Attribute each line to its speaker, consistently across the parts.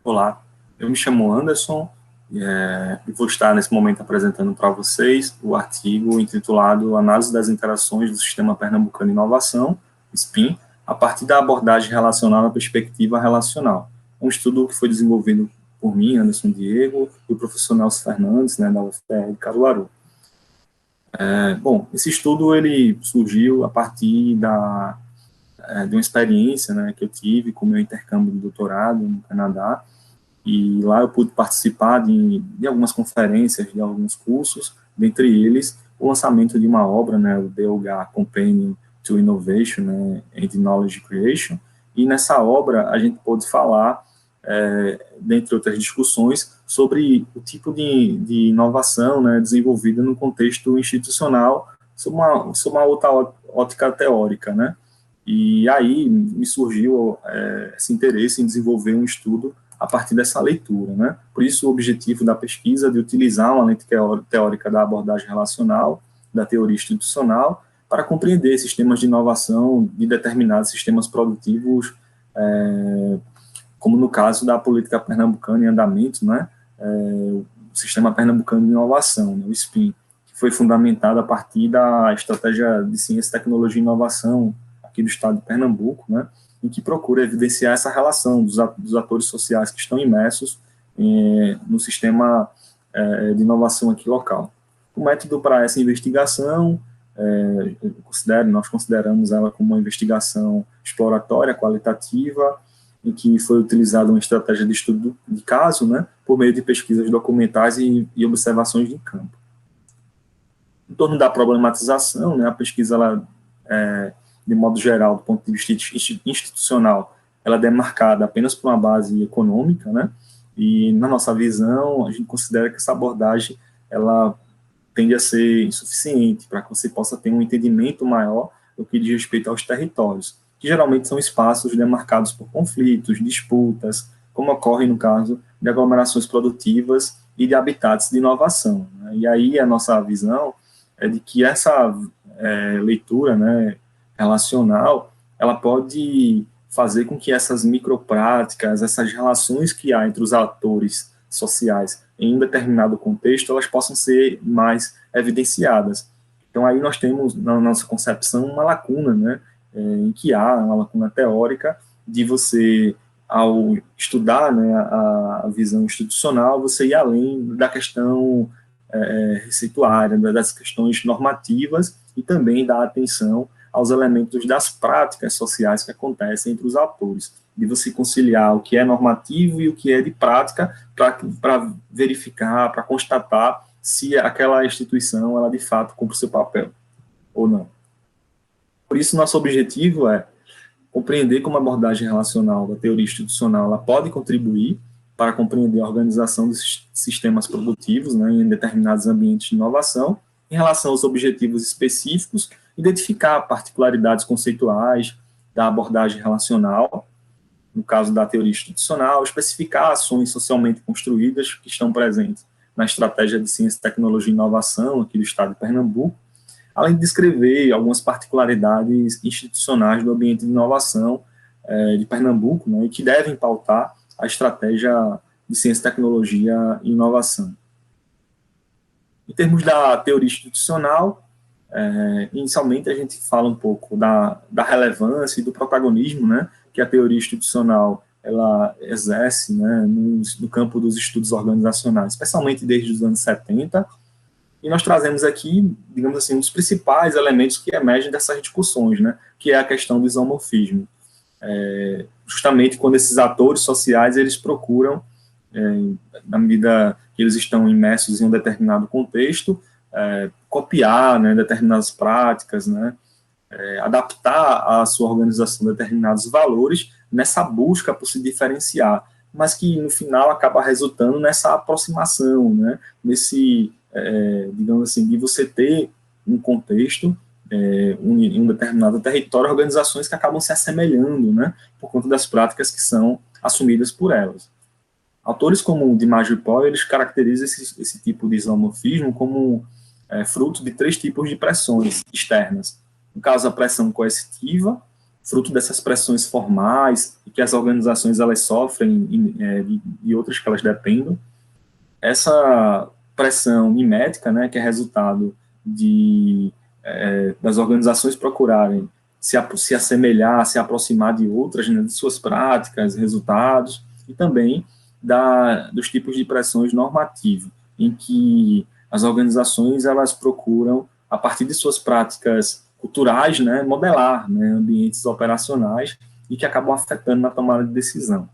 Speaker 1: Olá, eu me chamo Anderson e vou estar nesse momento apresentando para vocês o artigo intitulado Análise das Interações do Sistema Pernambucano de Inovação, SPIN, a partir da abordagem relacional na perspectiva relacional. Um estudo que foi desenvolvido por mim, Anderson Diego, e o professor Nelson Fernandes, da UFPR de Caruaru. Bom, esse estudo ele surgiu a partir de uma experiência que eu tive com o meu intercâmbio de doutorado no Canadá, e lá eu pude participar de algumas conferências, de alguns cursos, dentre eles o lançamento de uma obra, o DOGA Companion to Innovation, and Knowledge Creation, e nessa obra a gente pôde falar, dentre outras discussões, sobre o tipo de inovação desenvolvida no contexto institucional, sob uma outra ótica teórica, E aí me surgiu esse interesse em desenvolver um estudo a partir dessa leitura, Por isso o objetivo da pesquisa é de utilizar uma lente teórica da abordagem relacional, da teoria institucional, para compreender sistemas de inovação de determinados sistemas produtivos, como no caso da política pernambucana em andamento, o Sistema Pernambucano de Inovação, o SPIN, que foi fundamentado a partir da Estratégia de Ciência, Tecnologia e Inovação aqui do estado de Pernambuco, em que procura evidenciar essa relação dos atores sociais que estão imersos no sistema de inovação aqui local. O método para essa investigação, nós consideramos ela como uma investigação exploratória, qualitativa, em que foi utilizada uma estratégia de estudo de caso, por meio de pesquisas documentais e observações de campo. Em torno da problematização, a pesquisa, ela, de modo geral, do ponto de vista institucional, ela é demarcada apenas por uma base econômica, e na nossa visão, a gente considera que essa abordagem, ela tende a ser insuficiente para que você possa ter um entendimento maior do que diz respeito aos territórios, que geralmente são espaços demarcados por conflitos, disputas, como ocorre no caso de aglomerações produtivas e de habitats de inovação. E aí a nossa visão é de que essa leitura, relacional, ela pode fazer com que essas micropráticas, essas relações que há entre os atores sociais em um determinado contexto, elas possam ser mais evidenciadas. Então, aí nós temos, na nossa concepção, uma lacuna, em que há uma lacuna teórica de você, ao estudar a visão institucional, você ir além da questão receituária, das questões normativas e também dar atenção aos elementos das práticas sociais que acontecem entre os atores, de você conciliar o que é normativo e o que é de prática para verificar, para constatar se aquela instituição, ela de fato cumpre o seu papel ou não. Por isso, nosso objetivo é compreender como a abordagem relacional da teoria institucional ela pode contribuir para compreender a organização dos sistemas produtivos em determinados ambientes de inovação, em relação aos objetivos específicos, identificar particularidades conceituais da abordagem relacional, no caso da teoria institucional, especificar ações socialmente construídas que estão presentes na estratégia de ciência, tecnologia e inovação aqui do estado de Pernambuco, além de descrever algumas particularidades institucionais do ambiente de inovação de Pernambuco, e que devem pautar a estratégia de ciência, tecnologia e inovação. Em termos da teoria institucional, inicialmente a gente fala um pouco da relevância e do protagonismo que a teoria institucional ela exerce no campo dos estudos organizacionais, especialmente desde os anos 70, e nós trazemos aqui, digamos assim, um dos principais elementos que emergem dessas discussões, que é a questão do isomorfismo. Justamente quando esses atores sociais, eles procuram, na medida que eles estão imersos em um determinado contexto, copiar determinadas práticas, adaptar a sua organização a determinados valores nessa busca por se diferenciar, mas que no final acaba resultando nessa aproximação, nesse, digamos assim, de você ter um contexto, em um determinado território, organizações que acabam se assemelhando, por conta das práticas que são assumidas por elas. Autores como o DiMaggio e Poi, eles caracterizam esse tipo de isomorfismo como fruto de 3 tipos de pressões externas. No caso, a pressão coercitiva, fruto dessas pressões formais e que as organizações elas sofrem e outras que elas dependem. Essa pressão mimética, né, que é resultado das organizações procurarem se assemelhar, se aproximar de outras, né, de suas práticas, resultados, e também dos tipos de pressões normativas, em que as organizações elas procuram, a partir de suas práticas culturais, né, modelar, né, ambientes operacionais e que acabam afetando na tomada de decisão.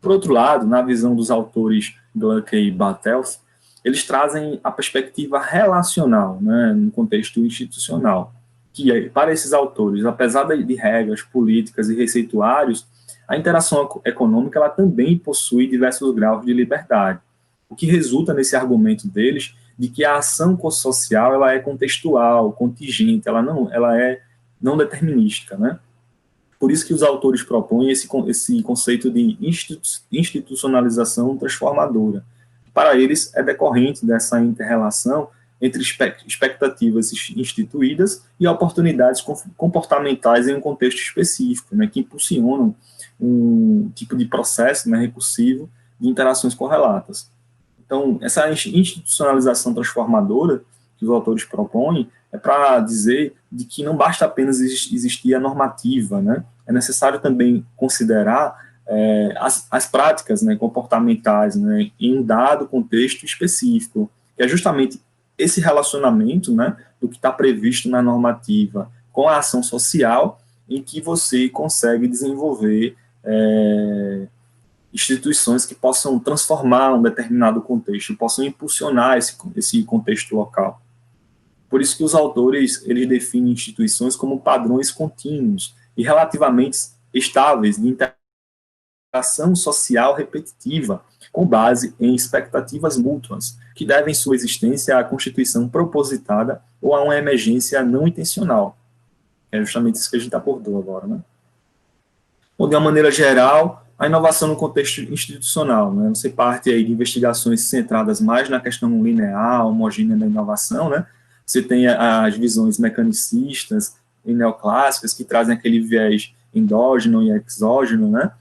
Speaker 1: Por outro lado, na visão dos autores Gluck e Bartels, eles trazem a perspectiva relacional, né, no contexto institucional, que para esses autores, apesar de regras, políticas e receituários, a interação econômica ela também possui diversos graus de liberdade, o que resulta nesse argumento deles de que a ação social ela é contextual, contingente, ela é não determinística, né? Por isso que os autores propõem esse conceito de institucionalização transformadora. Para eles, é decorrente dessa inter-relação entre expectativas instituídas e oportunidades comportamentais em um contexto específico, né, que impulsionam um tipo de processo, né, recursivo de interações correlatas. Então, essa institucionalização transformadora que os autores propõem é para dizer de que não basta apenas existir a normativa, né? É necessário também considerar as práticas, né, comportamentais, né, em um dado contexto específico, que é justamente esse relacionamento, né, do que está previsto na normativa com a ação social, em que você consegue desenvolver instituições que possam transformar um determinado contexto, possam impulsionar esse contexto local. Por isso que os autores eles definem instituições como padrões contínuos e relativamente estáveis de interação social repetitiva, com base em expectativas mútuas, que devem sua existência à constituição propositada ou a uma emergência não intencional. É justamente isso que a gente abordou agora, né? Ou, de uma maneira geral, a inovação no contexto institucional, né? Você parte aí de investigações centradas mais na questão linear, homogênea da inovação, né? Você tem as visões mecanicistas e neoclássicas, que trazem aquele viés endógeno e exógeno, né?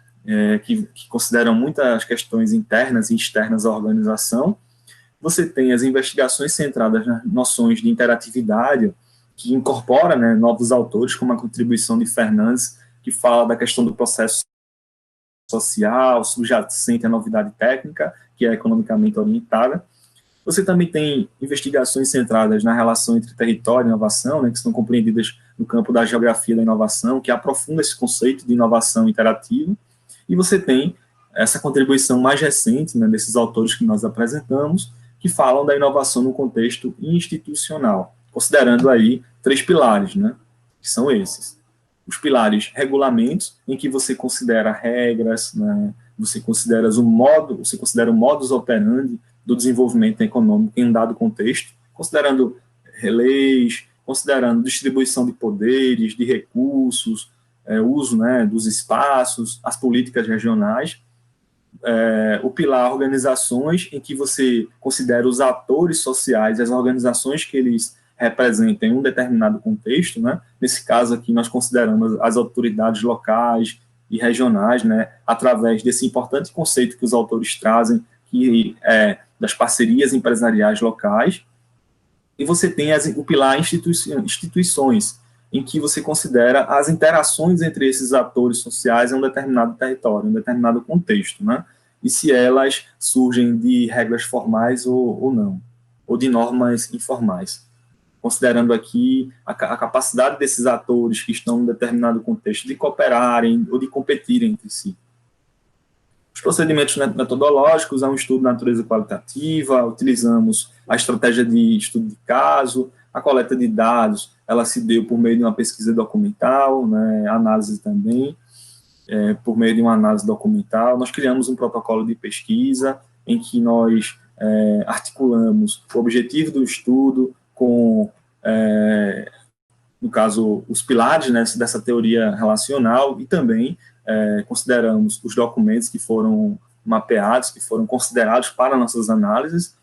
Speaker 1: Que consideram muitas questões internas e externas à organização. Você tem as investigações centradas nas noções de interatividade, que incorpora, né, novos autores, como a contribuição de Fernandes, que fala da questão do processo social, subjacente à novidade técnica, que é economicamente orientada. Você também tem investigações centradas na relação entre território e inovação, né, que estão compreendidas no campo da geografia da inovação, que aprofunda esse conceito de inovação interativa. E você tem essa contribuição mais recente, né, desses autores que nós apresentamos, que falam da inovação no contexto institucional, considerando aí 3 pilares, né, que são esses. Os pilares regulamentos, em que você considera regras, né, você considera o modus operandi do desenvolvimento econômico em um dado contexto, considerando leis, considerando distribuição de poderes, de recursos, uso, né, dos espaços, as políticas regionais. O pilar organizações, em que você considera os atores sociais, as organizações que eles representam em um determinado contexto, né? Nesse caso aqui nós consideramos as autoridades locais e regionais, né, através desse importante conceito que os autores trazem, que é das parcerias empresariais locais. E você tem o pilar instituições, em que você considera as interações entre esses atores sociais em um determinado território, em um determinado contexto, né? E se elas surgem de regras formais ou não, ou de normas informais. Considerando aqui a capacidade desses atores que estão em um determinado contexto de cooperarem ou de competirem entre si. Os procedimentos metodológicos é um estudo de natureza qualitativa, utilizamos a estratégia de estudo de caso, a coleta de dados, ela se deu por meio de uma pesquisa documental, né, análise também, por meio de uma análise documental. Nós criamos um protocolo de pesquisa em que nós articulamos o objetivo do estudo com, no caso, os pilares, né, dessa teoria relacional e também consideramos os documentos que foram mapeados, que foram considerados para nossas análises.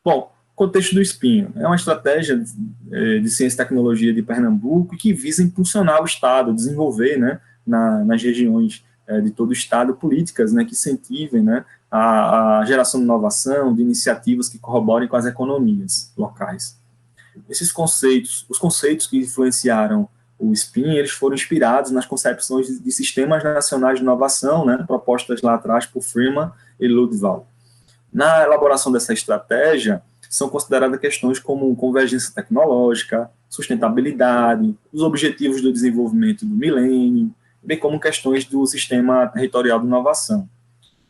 Speaker 1: Bom, contexto do SPIN é uma estratégia de ciência e tecnologia de Pernambuco que visa impulsionar o Estado, desenvolver, né, nas regiões de todo o Estado políticas, né, que incentivem, né, a geração de inovação, de iniciativas que corroborem com as economias locais. Os conceitos que influenciaram o SPIN, eles foram inspirados nas concepções de sistemas nacionais de inovação, né, propostas lá atrás por Freeman e Ludwig. Na elaboração dessa estratégia, são consideradas questões como convergência tecnológica, sustentabilidade, os objetivos do desenvolvimento do milênio, bem como questões do sistema territorial de inovação.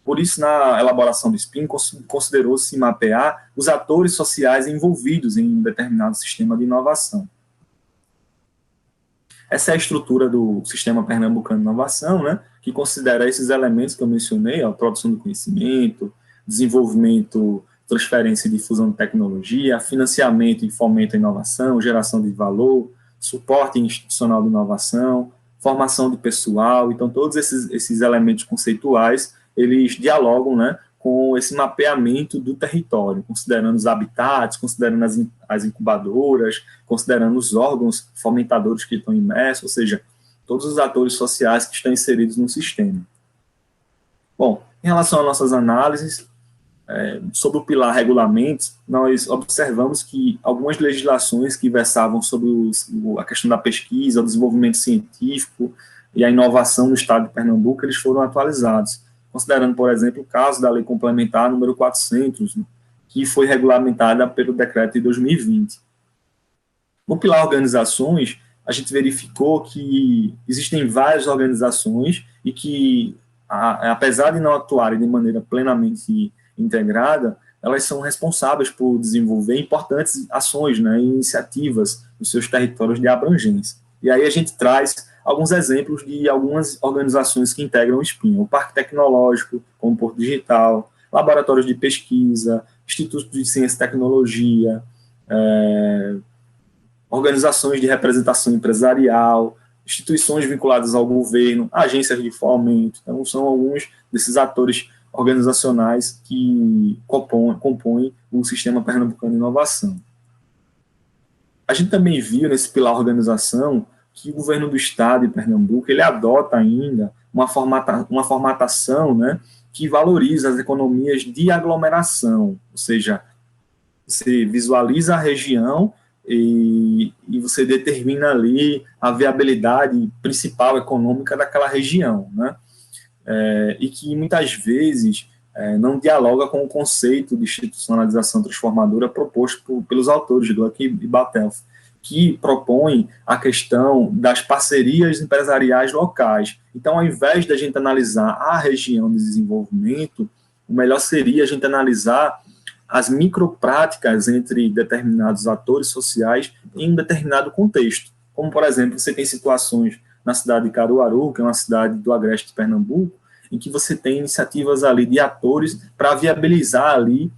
Speaker 1: Por isso, na elaboração do SPIN, considerou-se mapear os atores sociais envolvidos em um determinado sistema de inovação. Essa é a estrutura do Sistema Pernambucano de Inovação, né, que considera esses elementos que eu mencionei, a produção do conhecimento, desenvolvimento, transferência e difusão de tecnologia, financiamento e fomento à inovação, geração de valor, suporte institucional de inovação, formação de pessoal. Então, todos esses elementos conceituais, eles dialogam, né, com esse mapeamento do território, considerando os habitats, considerando as incubadoras, considerando os órgãos fomentadores que estão imersos, ou seja, todos os atores sociais que estão inseridos no sistema. Bom, em relação às nossas análises, sobre o pilar regulamentos, nós observamos que algumas legislações que versavam sobre a questão da pesquisa, o desenvolvimento científico e a inovação no estado de Pernambuco, eles foram atualizados, considerando, por exemplo, o caso da Lei Complementar número 400, né, que foi regulamentada pelo decreto de 2020. No pilar organizações, a gente verificou que existem várias organizações e que, apesar de não atuarem de maneira plenamente integrada, elas são responsáveis por desenvolver importantes ações, né, e iniciativas nos seus territórios de abrangência. E aí a gente traz alguns exemplos de algumas organizações que integram o SPIN: o Parque Tecnológico, como Porto Digital, laboratórios de pesquisa, institutos de ciência e tecnologia, organizações de representação empresarial, instituições vinculadas ao governo, agências de fomento. Então, são alguns desses atores organizacionais que compõem o Sistema Pernambucano de Inovação. A gente também viu nesse pilar organização que o governo do estado de Pernambuco ele adota ainda uma formatação, né, que valoriza as economias de aglomeração, ou seja, você visualiza a região e você determina ali a viabilidade principal econômica daquela região, né? E que muitas vezes não dialoga com o conceito de institucionalização transformadora proposto pelos autores de Gluck e Batelf, que propõem a questão das parcerias empresariais locais. Então, ao invés de a gente analisar a região de desenvolvimento, o melhor seria a gente analisar as micropráticas entre determinados atores sociais em um determinado contexto. Como, por exemplo, você tem situações na cidade de Caruaru, que é uma cidade do agreste de Pernambuco, em que você tem iniciativas ali de atores para viabilizar ali,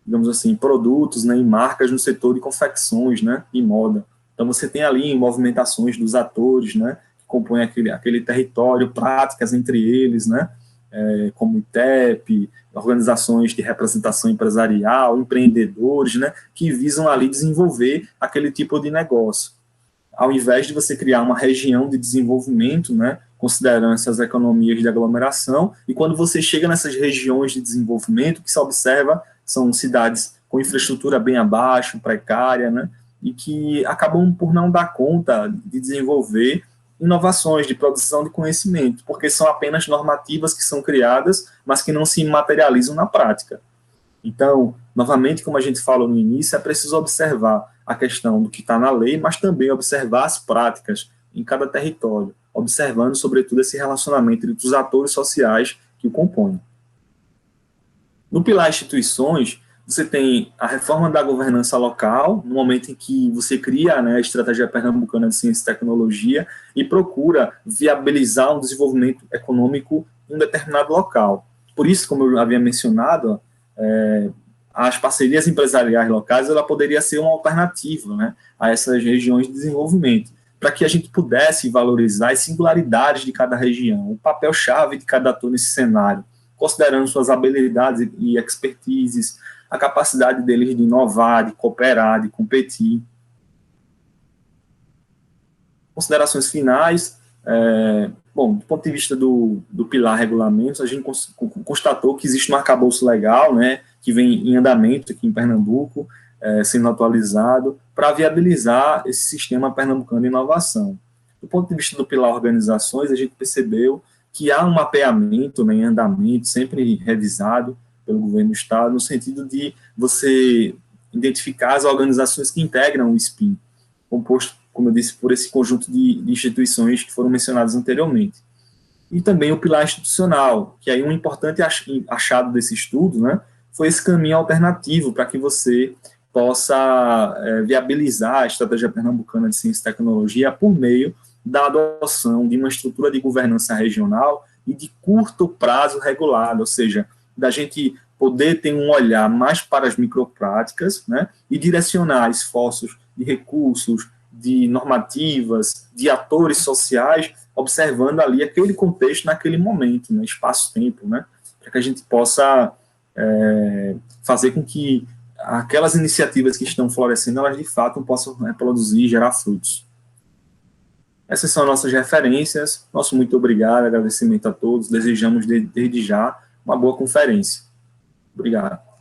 Speaker 1: digamos assim, produtos, né, e marcas no setor de confecções, né, e moda. Então você tem ali movimentações dos atores, né, que compõem aquele território, práticas entre eles, né, como ITEP, organizações de representação empresarial, empreendedores, né, que visam ali desenvolver aquele tipo de negócio. Ao invés de você criar uma região de desenvolvimento, né, considerando essas economias de aglomeração, e quando você chega nessas regiões de desenvolvimento, o que se observa são cidades com infraestrutura bem abaixo, precária, né, e que acabam por não dar conta de desenvolver inovações de produção de conhecimento, porque são apenas normativas que são criadas, mas que não se materializam na prática. Então, novamente, como a gente falou no início, é preciso observar a questão do que está na lei, mas também observar as práticas em cada território, observando, sobretudo, esse relacionamento entre os atores sociais que o compõem. No pilar instituições, você tem a reforma da governança local, no momento em que você cria, né, a Estratégia Pernambucana de Ciência e Tecnologia e procura viabilizar um desenvolvimento econômico em um determinado local. Por isso, como eu havia mencionado, as parcerias empresariais locais ela poderia ser uma alternativa, né, a essas regiões de desenvolvimento, para que a gente pudesse valorizar as singularidades de cada região, o papel-chave de cada ator nesse cenário, considerando suas habilidades e expertises, a capacidade deles de inovar, de cooperar, de competir. Considerações finais. Bom, do ponto de vista do pilar regulamentos, a gente constatou que existe um arcabouço legal, né, que vem em andamento aqui em Pernambuco, sendo atualizado, para viabilizar esse sistema pernambucano de inovação. Do ponto de vista do pilar organizações, a gente percebeu que há um mapeamento, né, em andamento, sempre revisado pelo governo do Estado, no sentido de você identificar as organizações que integram o SPIN, composto, como eu disse, por esse conjunto de instituições que foram mencionadas anteriormente. E também o pilar institucional, que aí um importante achado desse estudo, né, foi esse caminho alternativo para que você possa viabilizar a estratégia pernambucana de ciência e tecnologia por meio da adoção de uma estrutura de governança regional e de curto prazo regulado, ou seja, da gente poder ter um olhar mais para as micropráticas, né, e direcionar esforços de recursos, de normativas, de atores sociais, observando ali aquele contexto naquele momento, né, espaço-tempo, né, para que a gente possa fazer com que aquelas iniciativas que estão florescendo, elas de fato possam produzir e gerar frutos. Essas são nossas referências. Nosso muito obrigado, agradecimento a todos. Desejamos desde já uma boa conferência. Obrigado.